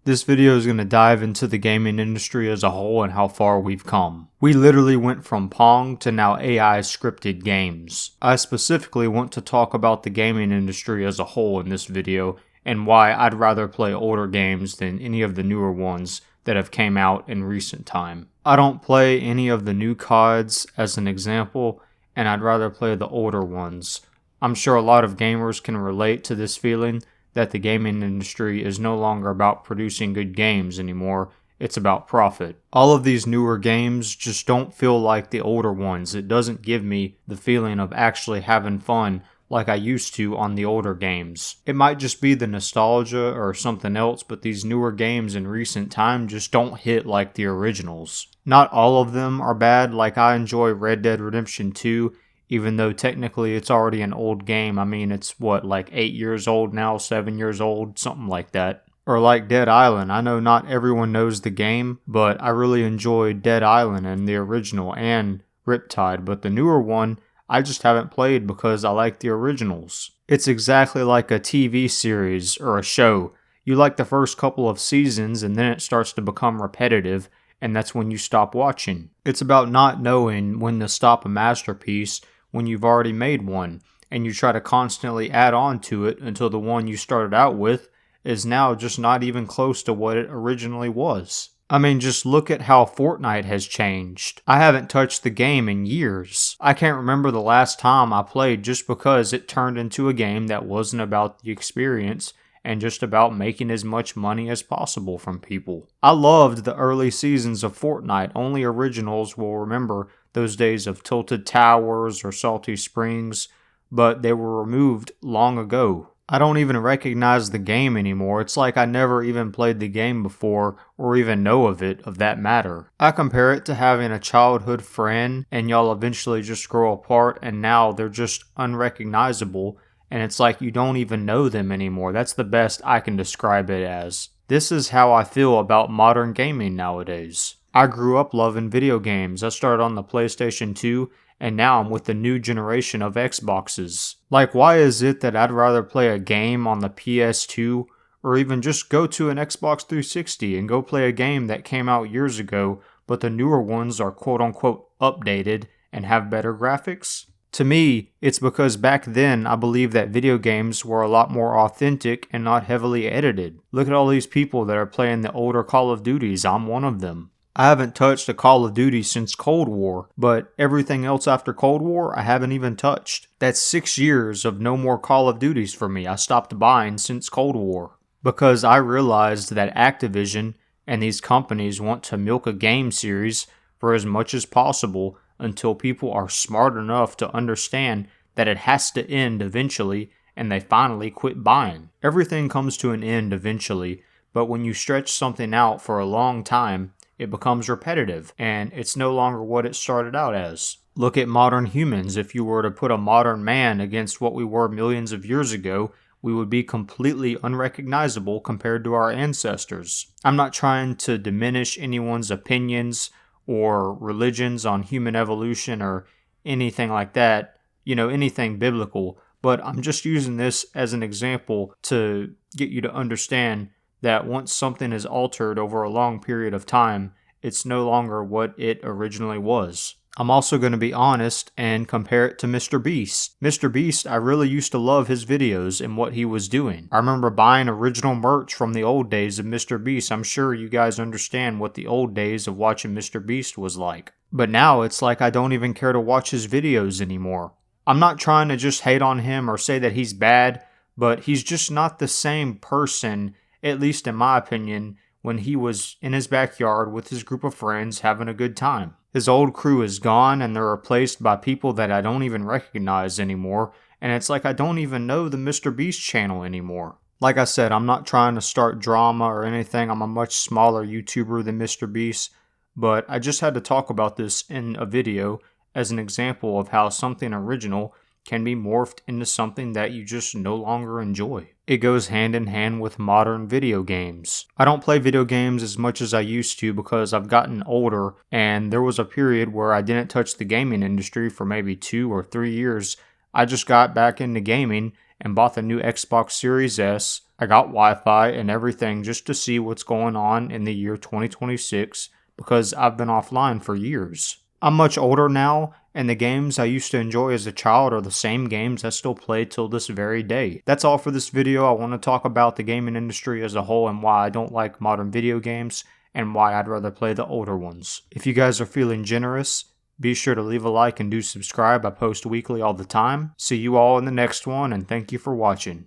This video is going to dive into the gaming industry as a whole and how far we've come. We literally went from Pong to now AI scripted games. I specifically want to talk about the gaming industry as a whole in this video and why I'd rather play older games than any of the newer ones that have came out in recent time. I don't play any of the new CODs as an example, and I'd rather play the older ones. I'm sure a lot of gamers can relate to this feeling that the gaming industry is no longer about producing good games anymore, it's about profit. All of these newer games just don't feel like the older ones. It doesn't give me the feeling of actually having fun like I used to on the older games. It might just be the nostalgia or something else, but these newer games in recent time just don't hit like the originals. Not all of them are bad, like I enjoy Red Dead Redemption 2, even though technically it's already an old game. I mean, it's like 8 years old now, 7 years old, something like that. Or like Dead Island. I know not everyone knows the game, but I really enjoyed Dead Island and the original and Riptide, but the newer one, I just haven't played because I like the originals. It's exactly like a TV series or a show. You like the first couple of seasons and then it starts to become repetitive, and that's when you stop watching. It's about not knowing when to stop a masterpiece when you've already made one, and you try to constantly add on to it until the one you started out with is now just not even close to what it originally was. I mean, just look at how Fortnite has changed. I haven't touched the game in years. I can't remember the last time I played just because it turned into a game that wasn't about the experience and just about making as much money as possible from people. I loved the early seasons of Fortnite. Only originals will remember those days of Tilted Towers or Salty Springs, but they were removed long ago. I don't even recognize the game anymore. It's like I never even played the game before or even know of it, of that matter. I compare it to having a childhood friend and y'all eventually just grow apart and now they're just unrecognizable and it's like you don't even know them anymore. That's the best I can describe it as. This is how I feel about modern gaming nowadays. I grew up loving video games. I started on the PlayStation 2 and now I'm with the new generation of Xboxes. Like, why is it that I'd rather play a game on the PS2 or even just go to an Xbox 360 and go play a game that came out years ago, but the newer ones are quote-unquote updated and have better graphics? To me, it's because back then I believe that video games were a lot more authentic and not heavily edited. Look at all these people that are playing the older Call of Duties. I'm one of them. I haven't touched a Call of Duty since Cold War, but everything else after Cold War I haven't even touched. That's 6 years of no more Call of Duties for me. I stopped buying since Cold War. Because I realized that Activision and these companies want to milk a game series for as much as possible until people are smart enough to understand that it has to end eventually and they finally quit buying. Everything comes to an end eventually, but when you stretch something out for a long time, it becomes repetitive, and it's no longer what it started out as. Look at modern humans. If you were to put a modern man against what we were millions of years ago, we would be completely unrecognizable compared to our ancestors. I'm not trying to diminish anyone's opinions or religions on human evolution or anything like that, anything biblical, but I'm just using this as an example to get you to understand that once something is altered over a long period of time, it's no longer what it originally was. I'm also going to be honest and compare it to Mr. Beast. Mr. Beast, I really used to love his videos and what he was doing. I remember buying original merch from the old days of Mr. Beast. I'm sure you guys understand what the old days of watching Mr. Beast was like. But now it's like I don't even care to watch his videos anymore. I'm not trying to just hate on him or say that he's bad, but he's just not the same person, at least in my opinion, when he was in his backyard with his group of friends having a good time. His old crew is gone and they're replaced by people that I don't even recognize anymore, and it's like I don't even know the Mr. Beast channel anymore. Like I said, I'm not trying to start drama or anything. I'm a much smaller YouTuber than Mr. Beast, but I just had to talk about this in a video as an example of how something original can be morphed into something that you just no longer enjoy. It goes hand in hand with modern video games. I don't play video games as much as I used to because I've gotten older, and there was a period where I didn't touch the gaming industry for maybe 2 or 3 years. I just got back into gaming and bought the new Xbox Series S I got Wi-Fi and everything just to see what's going on in the year 2026 because I've been offline for years. I'm much older now, and the games I used to enjoy as a child are the same games I still play till this very day. That's all for this video. I want to talk about the gaming industry as a whole and why I don't like modern video games and why I'd rather play the older ones. If you guys are feeling generous, be sure to leave a like and do subscribe. I post weekly all the time. See you all in the next one, and thank you for watching.